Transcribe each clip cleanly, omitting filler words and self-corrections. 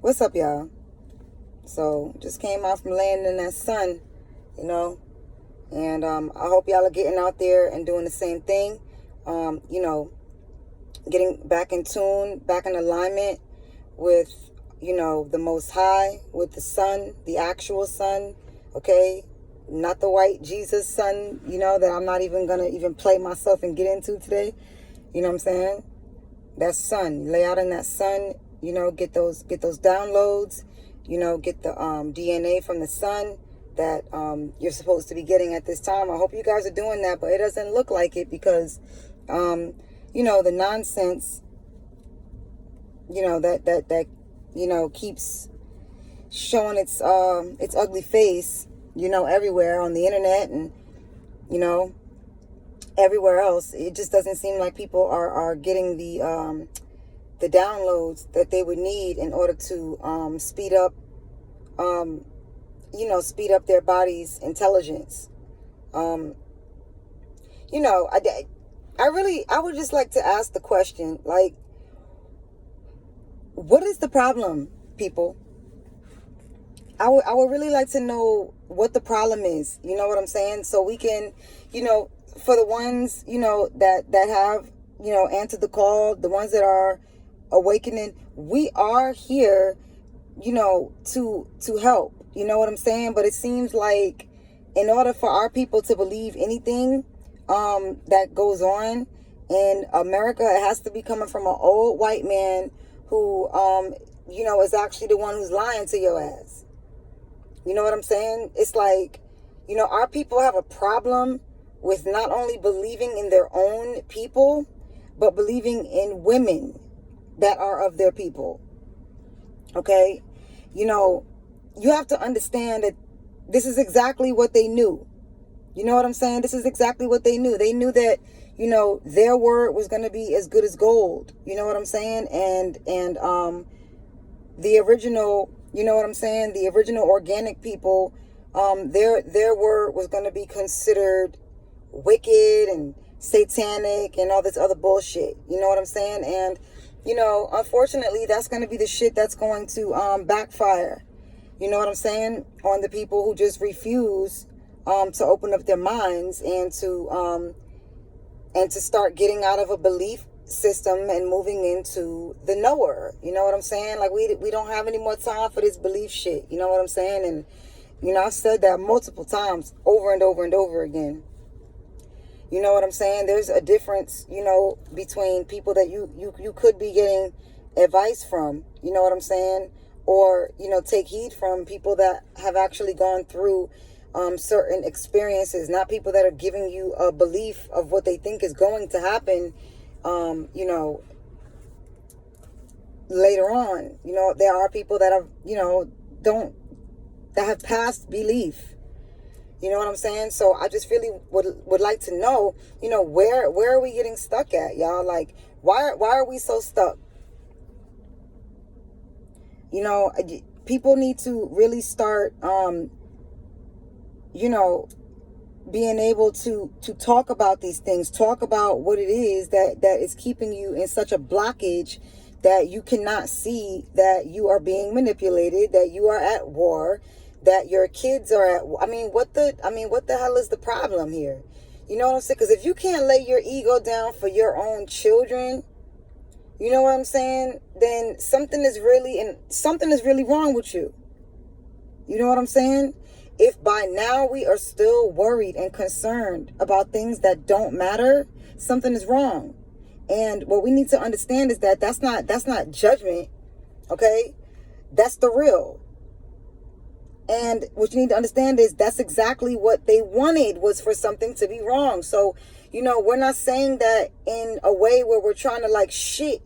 What's up, y'all? So, just came out from laying in that sun, and I hope y'all are getting out there and doing the same thing. Getting back in tune, back in alignment with, the Most High, with the sun, the actual sun, okay? Not the white Jesus sun, that I'm not even going to even play myself and get into today. You know what I'm saying? That sun, lay out in that sun, get those downloads, get the DNA from the sun that you're supposed to be getting at this time. I hope you guys are doing that, but it doesn't look like it because, the nonsense, that keeps showing its ugly face, everywhere on the internet and, everywhere else. It just doesn't seem like people are getting the downloads that they would need in order to speed up their body's intelligence. I would just like to ask the question, like, what is the problem, people? I would really like to know what the problem is. You know what I'm saying? So we can, for the ones, that have, answered the call, the ones that are awakening, we are here, to help. You know what I'm saying? But it seems like in order for our people to believe anything that goes on in America, it has to be coming from an old white man who, is actually the one who's lying to your ass. You know what I'm saying? It's like, our people have a problem with not only believing in their own people, but believing in women that are of their people. Okay? You have to understand that this is exactly what they knew. You know what I'm saying? This is exactly what they knew. They knew that, their word was going to be as good as gold. You know what I'm saying? And the original, the original organic people, their word was going to be considered wicked and satanic and all this other bullshit. You know what I'm saying? And, unfortunately, that's going to be the shit that's going to backfire. You know what I'm saying? On the people who just refuse to open up their minds and to start getting out of a belief system and moving into the knower. You know what I'm saying? Like, we don't have any more time for this belief shit. You know what I'm saying? And I've said that multiple times, over and over and over again. You know what I'm saying? There's a difference, between people that you could be getting advice from. You know what I'm saying? Or, take heed from people that have actually gone through certain experiences, not people that are giving you a belief of what they think is going to happen, later on. There are people that have, that have past belief. You know what I'm saying? So I just really would like to know, where are we getting stuck at, y'all? Like, why are we so stuck? People need to really start, being able to talk about these things, talk about what it is that is keeping you in such a blockage that you cannot see that you are being manipulated, that you are at war, that your kids are at war. What the hell is the problem here? You know what I'm saying? Because if you can't lay your ego down for your own children, you know what I'm saying? Then something is really wrong with you. You know what I'm saying? If by now we are still worried and concerned about things that don't matter, something is wrong. And what we need to understand is that that's not judgment, okay? That's the real. And what you need to understand is that's exactly what they wanted, was for something to be wrong. So, we're not saying that in a way where we're trying to like shit,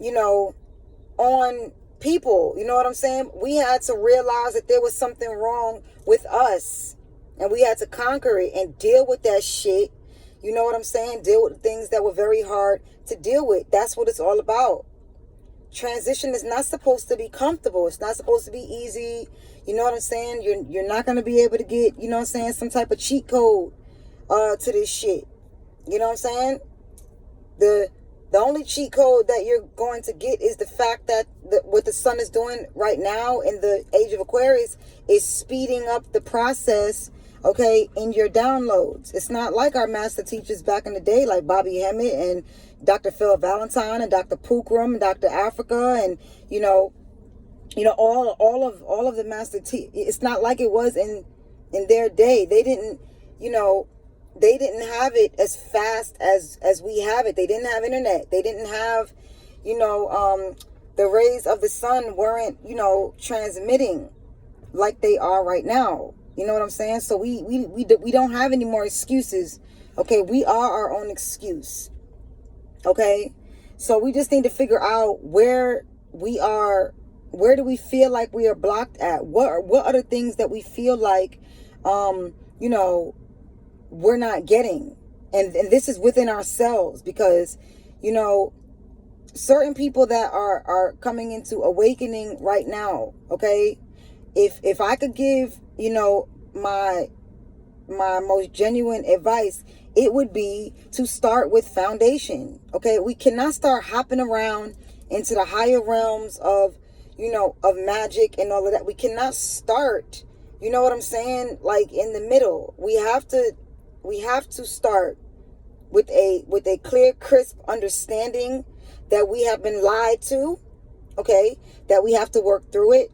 on people. You know what I'm saying? We had to realize that there was something wrong with us, and we had to conquer it and deal with that shit. You know what I'm saying? Deal with things that were very hard to deal with. That's what it's all about. Transition is not supposed to be comfortable. It's not supposed to be easy. You know what I'm saying? You're not going to be able to get, some type of cheat code to this shit. You know what I'm saying? The The only cheat code that you're going to get is the fact that what the sun is doing right now in the age of Aquarius is speeding up the process, okay, in your downloads. It's not like our master teachers back in the day, like Bobby Hemmett and Dr. Phil Valentine and Dr. Pookrum and Dr. Africa and, all of the master it's not like it was in their day. They didn't, they didn't have it as fast as we have it. They didn't have internet. They didn't have, the rays of the sun weren't, transmitting like they are right now. You know what I'm saying? So we don't have any more excuses. Okay, we are our own excuse. Okay, so we just need to figure out where we are. Where do we feel like we are blocked at? What are the things that we feel like, we're not getting? And this is within ourselves, because, certain people that are coming into awakening right now, okay? If I could give, my most genuine advice, it would be to start with foundation, okay? We cannot start hopping around into the higher realms of magic and all of that. We cannot start, you know what I'm saying, like in the middle. We have to start with a clear, crisp understanding that we have been lied to, okay? That we have to work through it,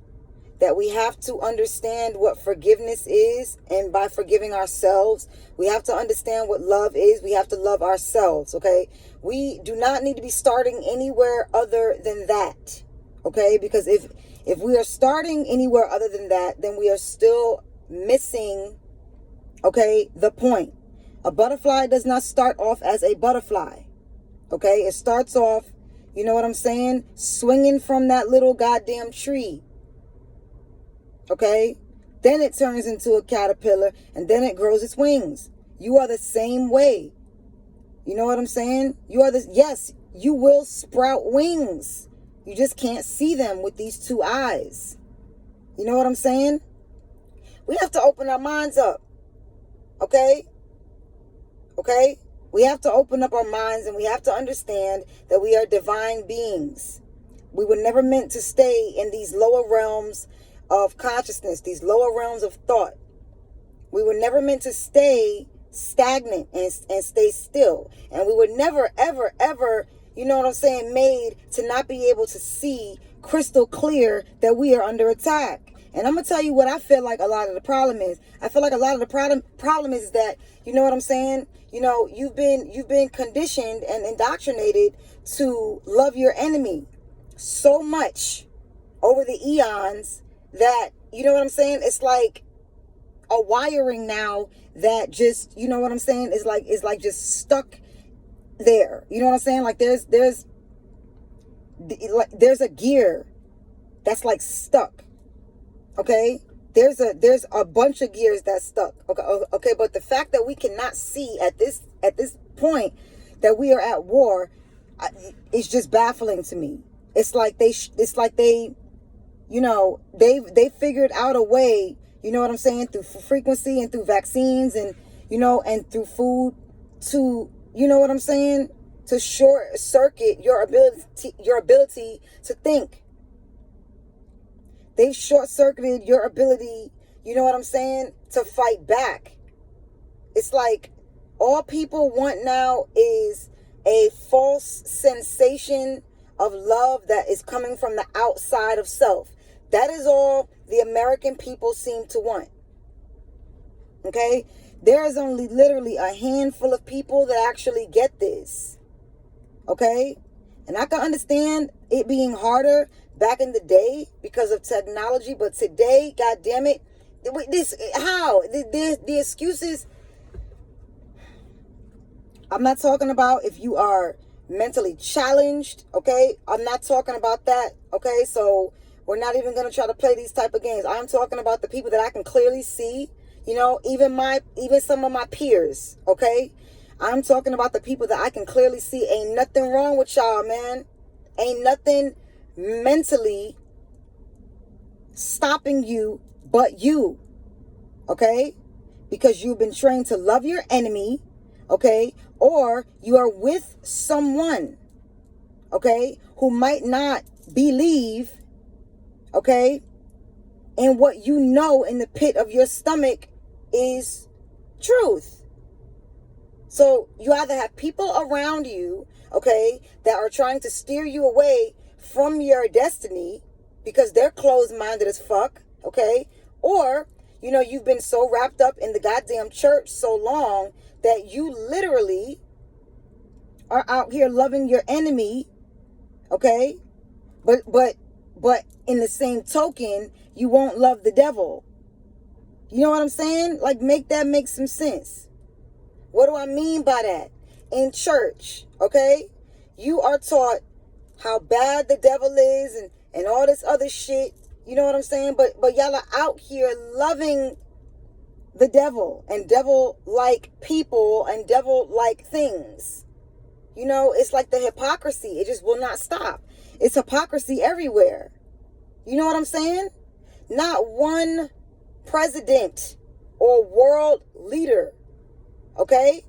that we have to understand what forgiveness is, and by forgiving ourselves, we have to understand what love is. We have to love ourselves, okay? We do not need to be starting anywhere other than that. Okay, because if we are starting anywhere other than that, then we are still missing, okay, the point. A butterfly does not start off as a butterfly. Okay, it starts off, you know what I'm saying, swinging from that little goddamn tree. Okay, then it turns into a caterpillar, and then it grows its wings. You are the same way. You know what I'm saying? Yes, you will sprout wings. You just can't see them with these two eyes. You know what I'm saying? We have to open our minds up. Okay? Okay? We have to open up our minds, and we have to understand that we are divine beings. We were never meant to stay in these lower realms of consciousness, these lower realms of thought. We were never meant to stay stagnant and stay still. And we were never, ever, ever, you know what I'm saying, made to not be able to see crystal clear that we are under attack. And I'm going to tell you what I feel like a lot of the problem is. I feel like a lot of the problem is that, you know what I'm saying, you've been conditioned and indoctrinated to love your enemy so much over the eons that, you know what I'm saying, it's like a wiring now that just, you know what I'm saying, is like just stuck there. You know what I'm saying? Like there's a gear that's like stuck. Okay? There's a bunch of gears that's stuck. Okay, but the fact that we cannot see at this point that we are at war is just baffling to me. It's like they they figured out a way, you know what I'm saying, through frequency and through vaccines and, and through food to, you know what I'm saying, to short circuit your ability to think. They short circuited your ability, you know what I'm saying, to fight back. It's like all people want now is a false sensation of love that is coming from the outside of self. That is all the American people seem to want. Okay? There is only literally a handful of people that actually get this. Okay? And I can understand it being harder back in the day because of technology, but today, God damn it, the excuses. I'm not talking about if you are mentally challenged, okay? I'm not talking about that, okay? So we're not even going to try to play these type of games. I'm talking about the people that I can clearly see, even some of my peers, okay? I'm talking about the people that I can clearly see. Ain't nothing wrong with y'all, man. Ain't nothing mentally stopping you but you, okay? Because you've been trained to love your enemy, okay? Or you are with someone, okay, who might not believe, okay, in what you know in the pit of your stomach is truth. So you either have people around you, okay, that are trying to steer you away from your destiny because they're closed-minded as fuck, okay, or, you know, you've been so wrapped up in the goddamn church so long that you literally are out here loving your enemy, okay, but in the same token, you won't love the devil. You know what I'm saying? Like, make that make some sense. What do I mean by that? In church, okay, you are taught how bad the devil is and all this other shit. You know what I'm saying? But y'all are out here loving the devil and devil-like people and devil-like things. You know, it's like the hypocrisy. It just will not stop. It's hypocrisy everywhere. You know what I'm saying? Not one president or world leader, okay,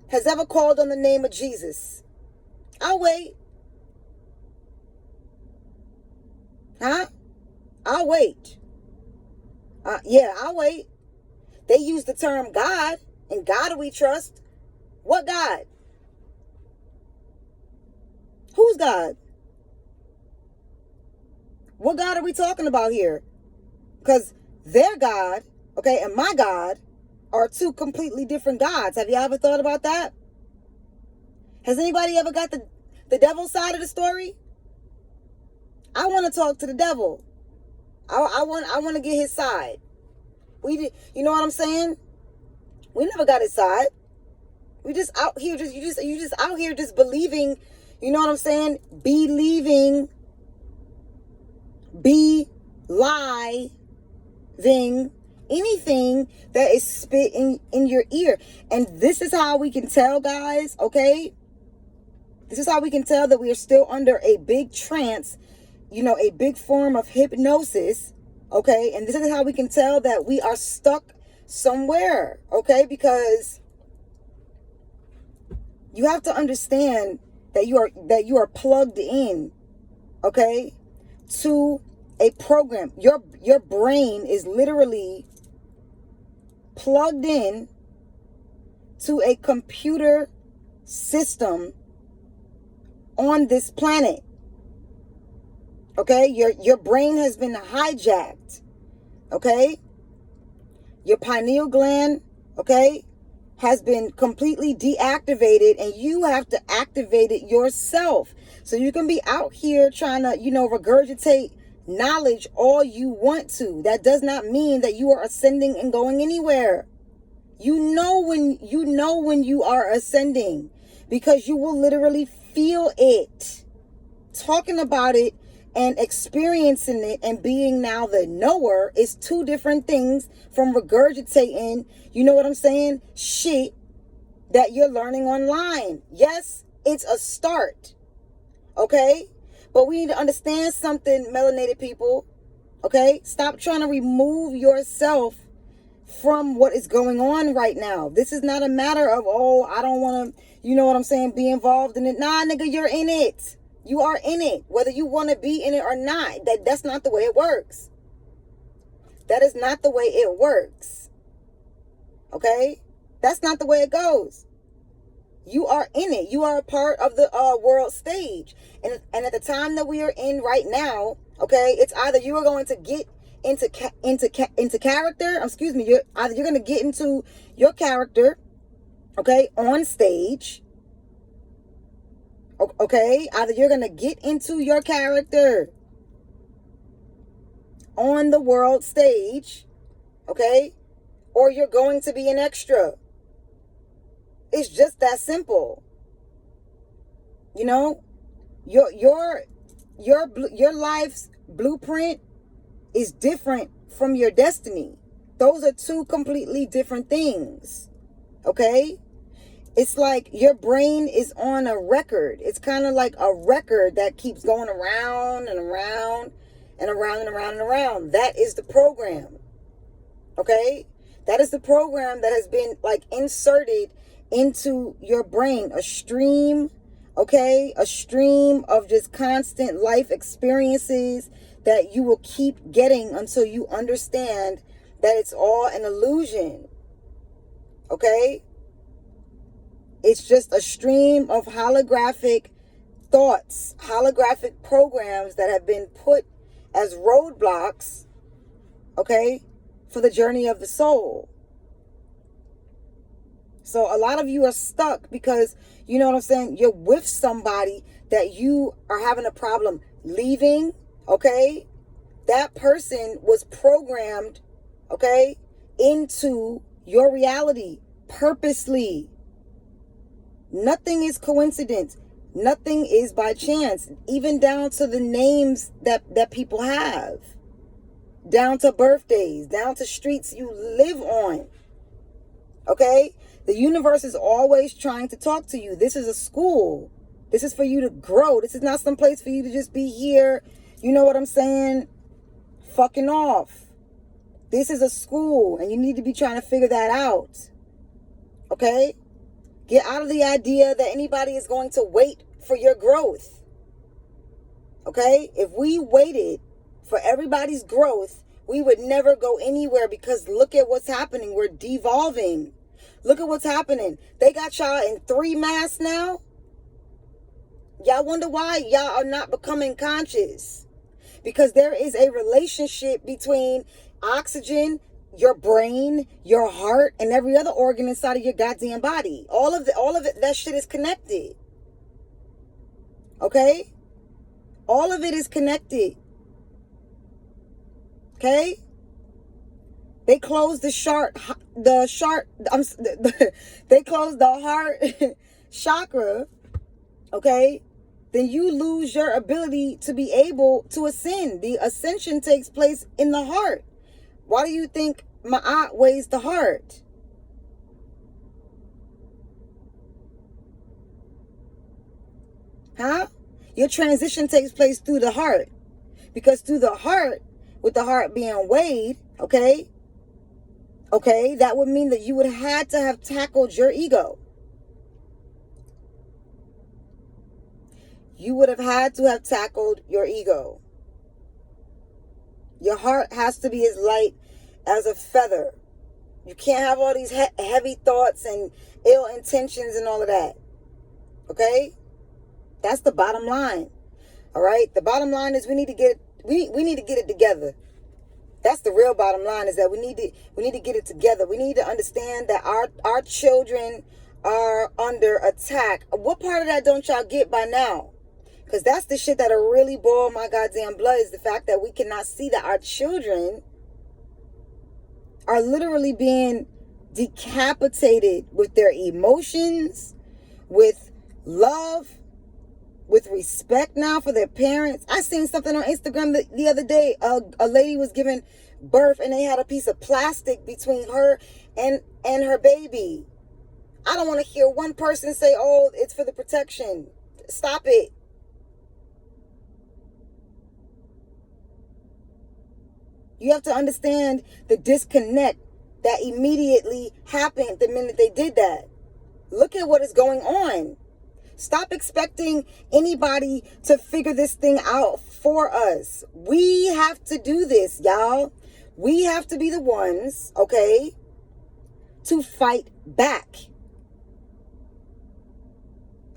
has ever called on the name of Jesus. I'll wait. Huh? I'll wait. Yeah, I'll wait. They use the term God, and God do we trust? What God? Who's God? What God are we talking about here? Because their God, okay, and my God are two completely different gods. Have you ever thought about that? Has anybody ever got the devil's side of the story? I want to talk to the devil. I want to get his side. You know what I'm saying? We never got his side. We just out here you just out here just believing, you know what I'm saying? Believing, anything that is spit in your ear. And this is how we can tell, guys, okay? This is how we can tell that we are still under a big trance, you know, a big form of hypnosis, okay? And this is how we can tell that we are stuck somewhere, okay? Because you have to understand that you are plugged in, okay, to a program. Your brain is literally plugged in to a computer system on this planet. Okay, your brain has been hijacked. Okay, your pineal gland, okay, has been completely deactivated, and you have to activate it yourself. So you can be out here trying to, you know, regurgitate knowledge all you want to. That does not mean that you are ascending and going anywhere. You know when you are ascending, because you will literally feel it. Talking about it and experiencing it and being now the knower is two different things from regurgitating, you know what I'm saying, shit that you're learning online. Yes, it's a start, okay? But we need to understand something, melanated people, okay? Stop trying to remove yourself from what is going on right now. This is not a matter of, oh, I don't want to, you know what I'm saying, be involved in it. Nah, nigga, you're in it. You are in it, whether you want to be in it or not. That's not the way it works. That is not the way it works. Okay? That's not the way it goes. You are in it. You are a part of the world stage. And at the time that we are in right now, okay, it's either you are going to get into character, you're going to get into your character, okay, on stage. Okay, either you're going to get into your character on the world stage, okay, or you're going to be an extra. It's just that simple. You know, your life's blueprint is different from your destiny. Those are two completely different things. Okay? It's like your brain is on a record. It's kind of like a record that keeps going around and around and around and around and around. That is the program. Okay? That is the program that has been like inserted into your brain. A stream Okay? A stream of just constant life experiences that you will keep getting until you understand that it's all an illusion. Okay? It's just a stream of holographic thoughts, holographic programs that have been put as roadblocks, okay, for the journey of the soul. So a lot of you are stuck because, you know what I'm saying, you're with somebody that you are having a problem leaving, okay? That person was programmed, okay, into your reality purposely. Nothing is coincidence. Nothing is by chance, even down to the names that people have, down to birthdays, down to streets you live on. Okay? The universe is always trying to talk to you. This is a school. This is for you to grow. This is not some place for you to just be here, you know what I'm saying, fucking off. This is a school, and you need to be trying to figure that out. Okay? Get out of the idea that anybody is going to wait for your growth. Okay? If we waited for everybody's growth, we would never go anywhere, because look at what's happening. We're devolving. Look at what's happening. They got y'all in 3 masks now. Y'all wonder why y'all are not becoming conscious. Because there is a relationship between oxygen, your brain, your heart, and every other organ inside of your goddamn body. All of it, that shit is connected. Okay? All of it is connected. Okay? They closed they closed the heart chakra, okay? Then you lose your ability to be able to ascend. The ascension takes place in the heart. Why do you think Ma'at weighs the heart? Huh? Your transition takes place through the heart. Because through the heart, with the heart being weighed, okay, that would mean that you would have had to have tackled your ego. You would have had to have tackled your ego. Your heart has to be as light as a feather. You can't have all these heavy thoughts and ill intentions and all of that. Okay? That's the bottom line. All right? The bottom line is we need to get it together. That's the real bottom line, is that we need to get it together. We need to understand that our children are under attack. What part of that don't y'all get by now? Because that's the shit that'll really boil my goddamn blood, is the fact that we cannot see that our children are literally being decapitated with their emotions, with love, with respect now for their parents. I seen something on Instagram the other day. A lady was giving birth and they had a piece of plastic between her and her baby. I don't want to hear one person say, oh, it's for the protection. Stop it. You have to understand the disconnect that immediately happened the minute they did that. Look at what is going on. Stop expecting anybody to figure this thing out for us. We have to do this, y'all. We have to be the ones, okay, to fight back.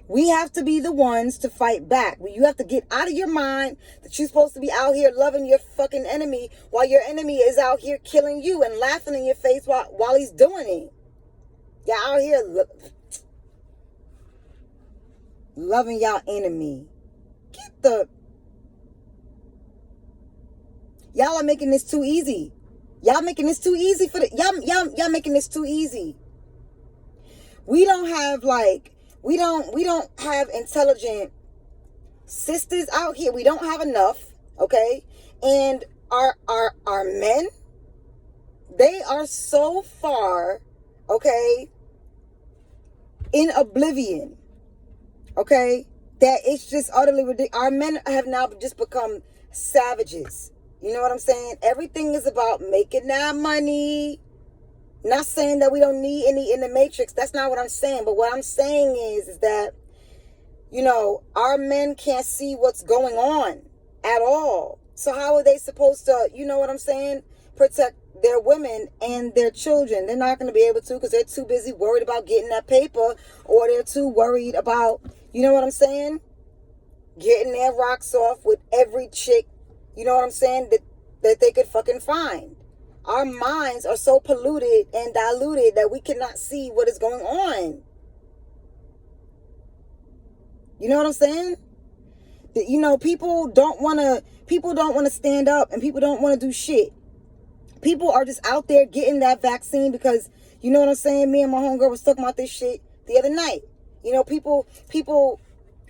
We have to be the ones to fight back. You have to get out of your mind that you're supposed to be out here loving your fucking enemy while your enemy is out here killing you and laughing in your face while he's doing it. Y'all out here loving y'all enemy. Y'all are making this too easy. Y'all making this too easy for y'all making this too easy. We don't have intelligent sisters out here. We don't have enough, okay? And our men, they are so far, okay, in oblivion, okay, that it's just utterly ridiculous. Our men have now just become savages. You know what I'm saying? Everything is about making that money. Not saying that we don't need any in the matrix. That's not what I'm saying. But what I'm saying is that Our men can't see what's going on at all. So how are they supposed to, you know what I'm saying, protect their women and their children? They're not going to be able to, because they're too busy worried about getting that paper, or they're too worried about, you know what I'm saying, getting their rocks off with every chick, you know what I'm saying, that they could fucking find. Our minds are so polluted and diluted that we cannot see what is going on. You know what I'm saying? People don't want to stand up, and people don't want to do shit. People are just out there getting that vaccine because, you know what I'm saying? Me and my homegirl was talking about this shit the other night. People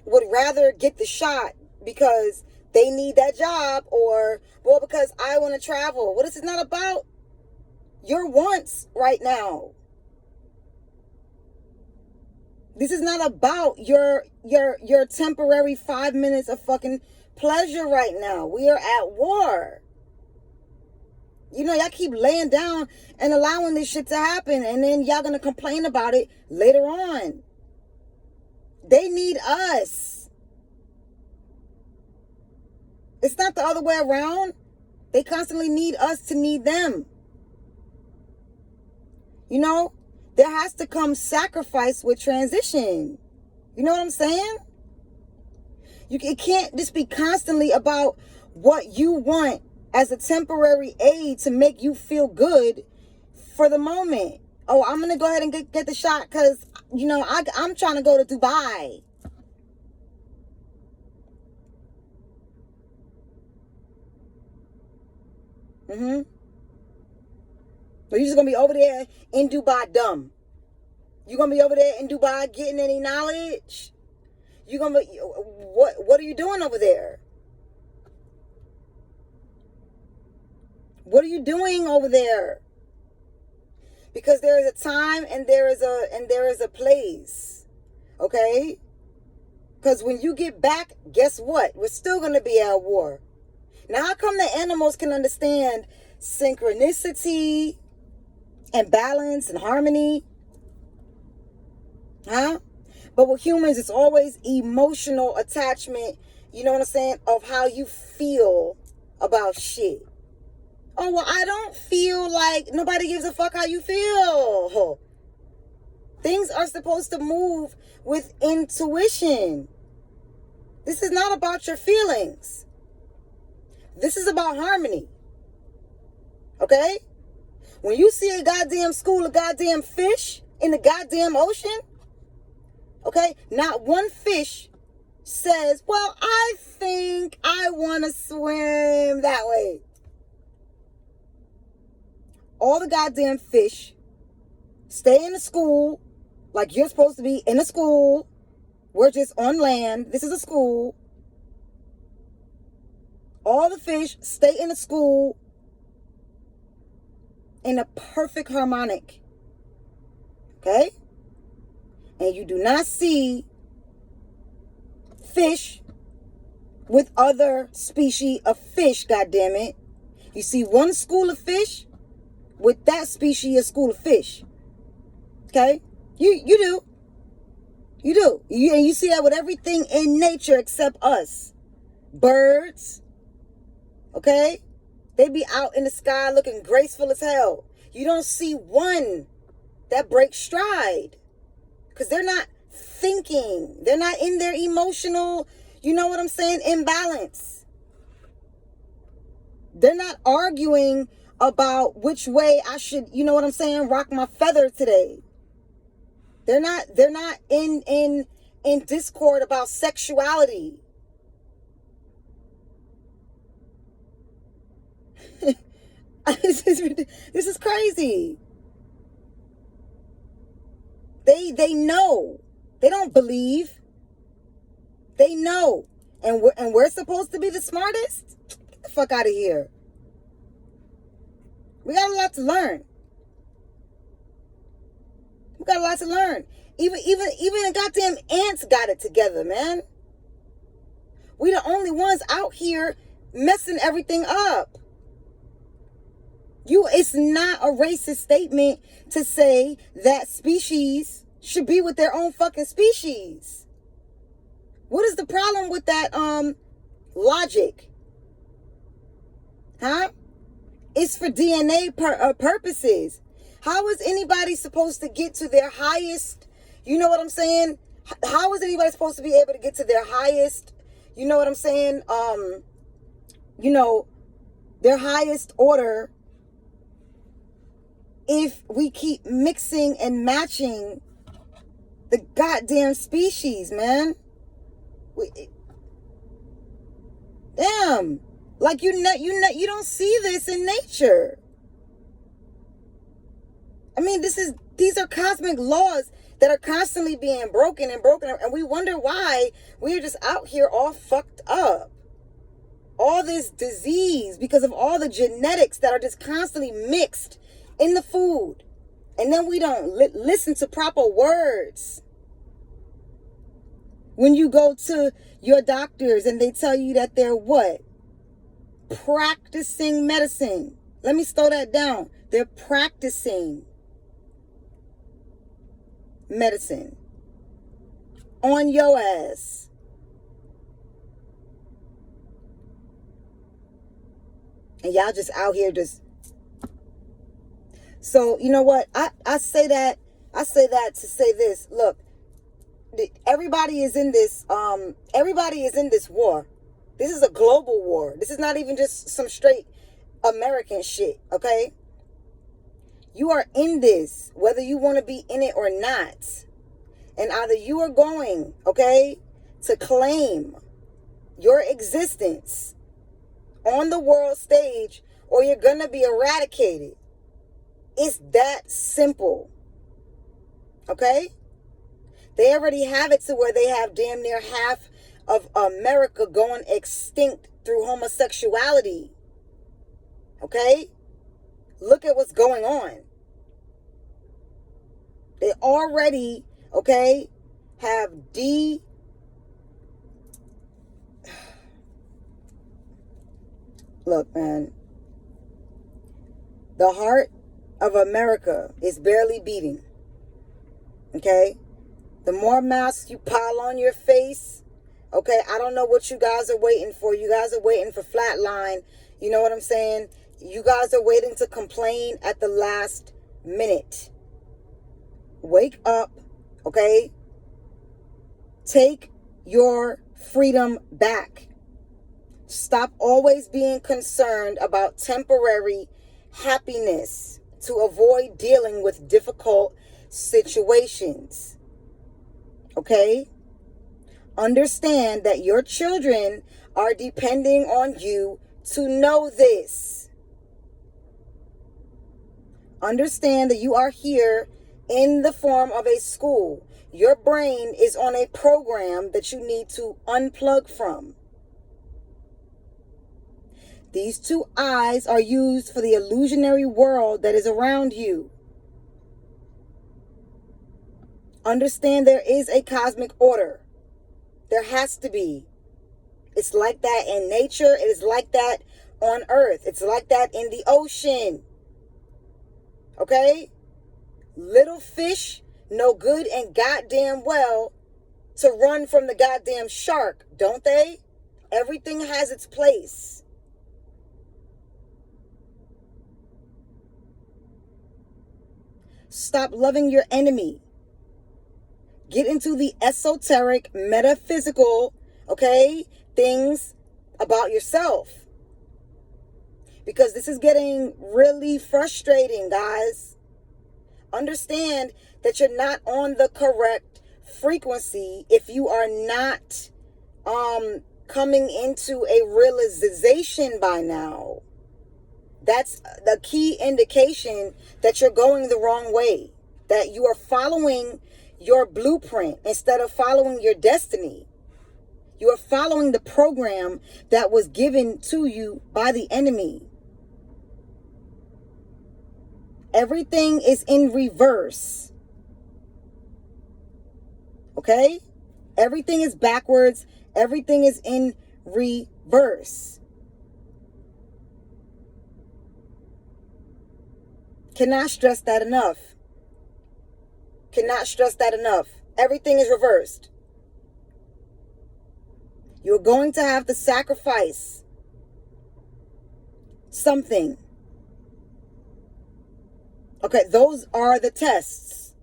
would rather get the shot because they need that job, or, well, because I want to travel. Well, this is not about your wants right now. This is not about your temporary 5 minutes of fucking pleasure right now. We are at war. Y'all keep laying down and allowing this shit to happen, and then y'all gonna complain about it later on. They need us. It's not the other way around. They constantly need us to need them. There has to come sacrifice with transition. You know what I'm saying? It can't just be constantly about what you want as a temporary aid to make you feel good for the moment. Oh, I'm going to go ahead and get the shot because, I'm trying to go to Dubai. So you're just going to be over there in Dubai dumb. You're going to be over there in Dubai getting any knowledge? You're going to be, what are you doing over there? What are you doing over there? Because there is a time and there is a place. Okay? Because when you get back, guess what? We're still going to be at war. Now, how come the animals can understand synchronicity and balance and harmony? Huh? But with humans, it's always emotional attachment, you know what I'm saying, of how you feel about shit. Oh, well, I don't feel like nobody gives a fuck how you feel. Things are supposed to move with intuition. This is not about your feelings. This is about harmony. Okay? When you see a goddamn school of goddamn fish in the goddamn ocean, okay, not one fish says, well, I think I want to swim that way. All the goddamn fish stay in the school like you're supposed to be in a school. We're just on land. This is a school. All the fish stay in the school in a perfect harmonic. Okay? And you do not see fish with other species of fish, goddammit. You see one school of fish with that species of school of fish. Okay? You do. You do. And you see that with everything in nature except us. Birds. Okay? They be out in the sky looking graceful as hell. You don't see one that breaks stride. Because they're not thinking. They're not in their emotional, you know what I'm saying, imbalance. They're not arguing about which way I should, you know what I'm saying, rock my feather today. They're not in discord about sexuality. This is crazy. They know. They don't believe. They know. And we're supposed to be the smartest? Get the fuck out of here. We got a lot to learn. We got a lot to learn. Even the goddamn ants got it together, man. We the only ones out here messing everything up. It's not a racist statement to say that species should be with their own fucking species. What is the problem with that logic? Huh? It's for DNA purposes. How is anybody supposed to get to their highest, you know what I'm saying? How is anybody supposed to be able to get to their highest, you know what I'm saying? Their highest order if we keep mixing and matching the goddamn species, man. Damn. Like you don't see this in nature. I mean, these are cosmic laws that are constantly being broken, and we wonder why we're just out here all fucked up. All this disease because of all the genetics that are just constantly mixed in the food. And then we don't listen to proper words. When you go to your doctors and they tell you that they're what? Practicing medicine. Let me slow that down. They're practicing medicine on your ass. And y'all just out here just. So, you know what? I say that to say this. Look, everybody is in this war. This is a global war. This is not even just some straight American shit, okay? You are in this, whether you want to be in it or not. And either you are going, okay, to claim your existence on the world stage, or you're going to be eradicated. It's that simple. Okay? They already have it to where they have damn near half of America going extinct through homosexuality. Okay? Look at what's going on. They already, okay, have Look, man. The heart of America is barely beating. Okay? The more masks you pile on your face, okay, I don't know what you guys are waiting for. You guys are waiting for flatline. You know what I'm saying? You guys are waiting to complain at the last minute. Wake up, okay? Take your freedom back. Stop always being concerned about temporary happiness to avoid dealing with difficult situations. Okay? Understand that your children are depending on you to know this. Understand that you are here in the form of a school. Your brain is on a program that you need to unplug from. These two eyes are used for the illusionary world that is around you. Understand there is a cosmic order. There has to be. It's like that in nature. It is like that on earth. It's like that in the ocean. Okay? Little fish know good and goddamn well to run from the goddamn shark, don't they? Everything has its place. Stop loving your enemy. Get into the esoteric, metaphysical, okay, things about yourself. Because this is getting really frustrating, guys. Understand that you're not on the correct frequency if you are not coming into a realization by now. That's the key indication that you're going the wrong way. That you are following your blueprint instead of following your destiny. You are following the program that was given to you by the enemy. Everything is in reverse. Okay? Everything is backwards. Everything is in reverse. Cannot stress that enough. Cannot stress that enough. Everything is reversed. You're going to have to sacrifice something. Okay, those are the tests.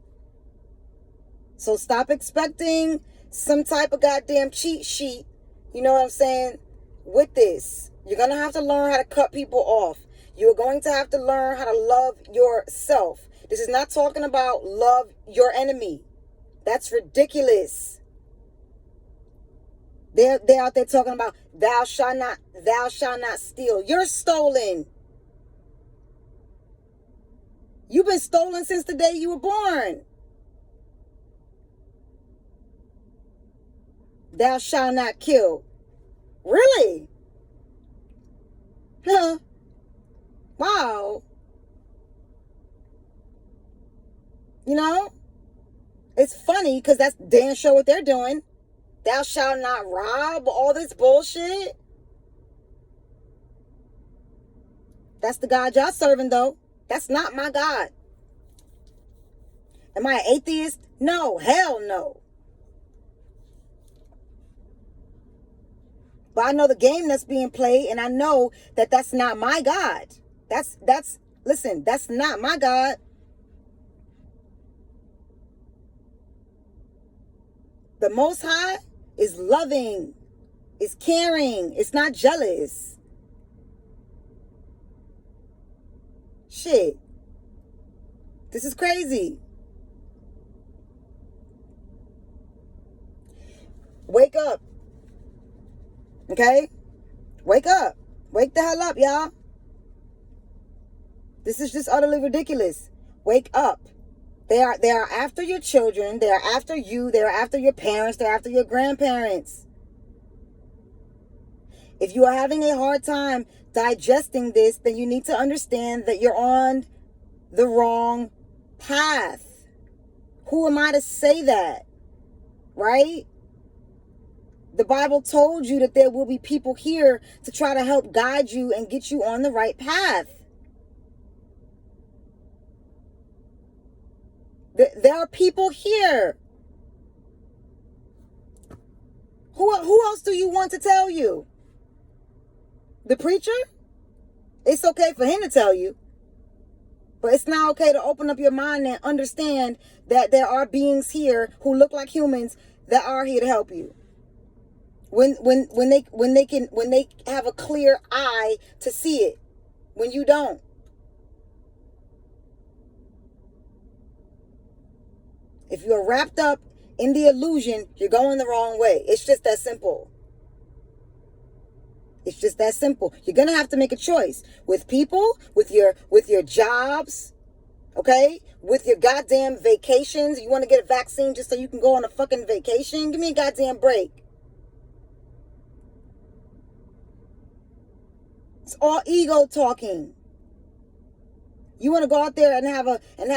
So stop expecting some type of goddamn cheat sheet, you know what I'm saying, with this. You're going to have to learn how to cut people off. You're going to have to learn how to love yourself. This is not talking about love your enemy. That's ridiculous. They're out there talking about thou shalt not steal. You're stolen. You've been stolen since the day you were born. Thou shalt not kill. Really? Huh? Wow. You know? It's funny because that's damn sure what they're doing. Thou shalt not rob, all this bullshit. That's the God y'all serving, though. That's not my God. Am I an atheist? No, hell no. But I know the game that's being played, and I know that that's not my God. Listen, that's not my God. The Most High is loving, is caring, it's not jealous. Shit. This is crazy. Wake up. Okay? Wake up. Wake the hell up, y'all. This is just utterly ridiculous. Wake up. They are after your children. They are after you. They are after your parents. They're after your grandparents. If you are having a hard time digesting this, then you need to understand that you're on the wrong path. Who am I to say that? Right? The Bible told you that there will be people here to try to help guide you and get you on the right path. There are people here. Who else do you want to tell you? The preacher? It's okay for him to tell you. But it's not okay to open up your mind and understand that there are beings here who look like humans that are here to help you. When they have a clear eye to see it. When you don't. If you're wrapped up in the illusion, you're going the wrong way. It's just that simple. It's just that simple. You're going to have to make a choice with people, with your jobs, okay? With your goddamn vacations. You want to get a vaccine just so you can go on a fucking vacation? Give me a goddamn break. It's all ego talking. You want to go out there and have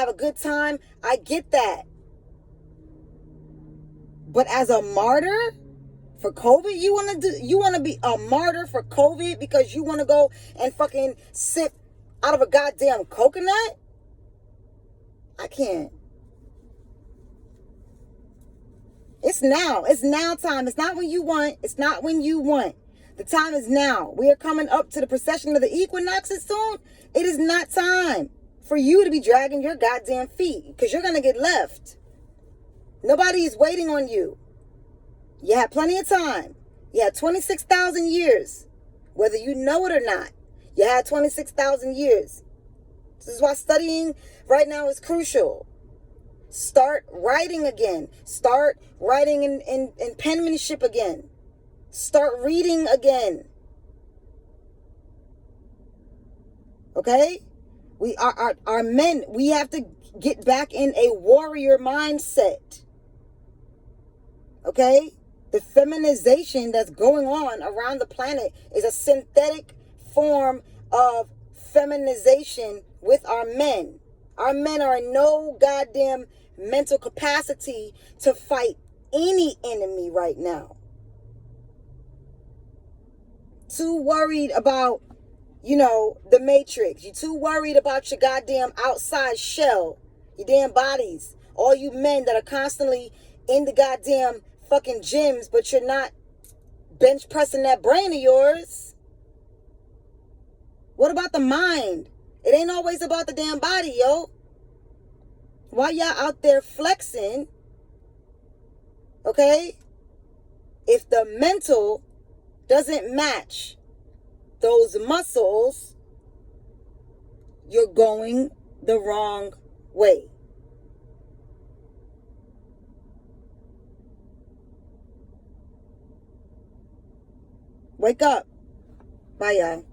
a good time? I get that. But as a martyr for COVID, you want to be a martyr for COVID because you want to go and fucking sip out of a goddamn coconut? I can't. It's now. It's now time. It's not when you want. It's not when you want. The time is now. We are coming up to the procession of the equinoxes soon. It is not time for you to be dragging your goddamn feet because you're going to get left. Nobody is waiting on you. You had plenty of time. You had 26,000 years. Whether you know it or not, you had 26,000 years. This is why studying right now is crucial. Start writing again. Start writing in penmanship again. Start reading again. Okay? We are our men. We have to get back in a warrior mindset. Okay? The feminization that's going on around the planet is a synthetic form of feminization with our men. Our men are in no goddamn mental capacity to fight any enemy right now. Too worried about, the matrix. You're too worried about your goddamn outside shell. Your damn bodies. All you men that are constantly in the goddamn fucking gyms, but you're not bench pressing that brain of yours? What about the mind? It ain't always about the damn body, yo. While y'all out there flexing, okay, if the mental doesn't match those muscles, you're going the wrong way. Wake up. Bye, y'all.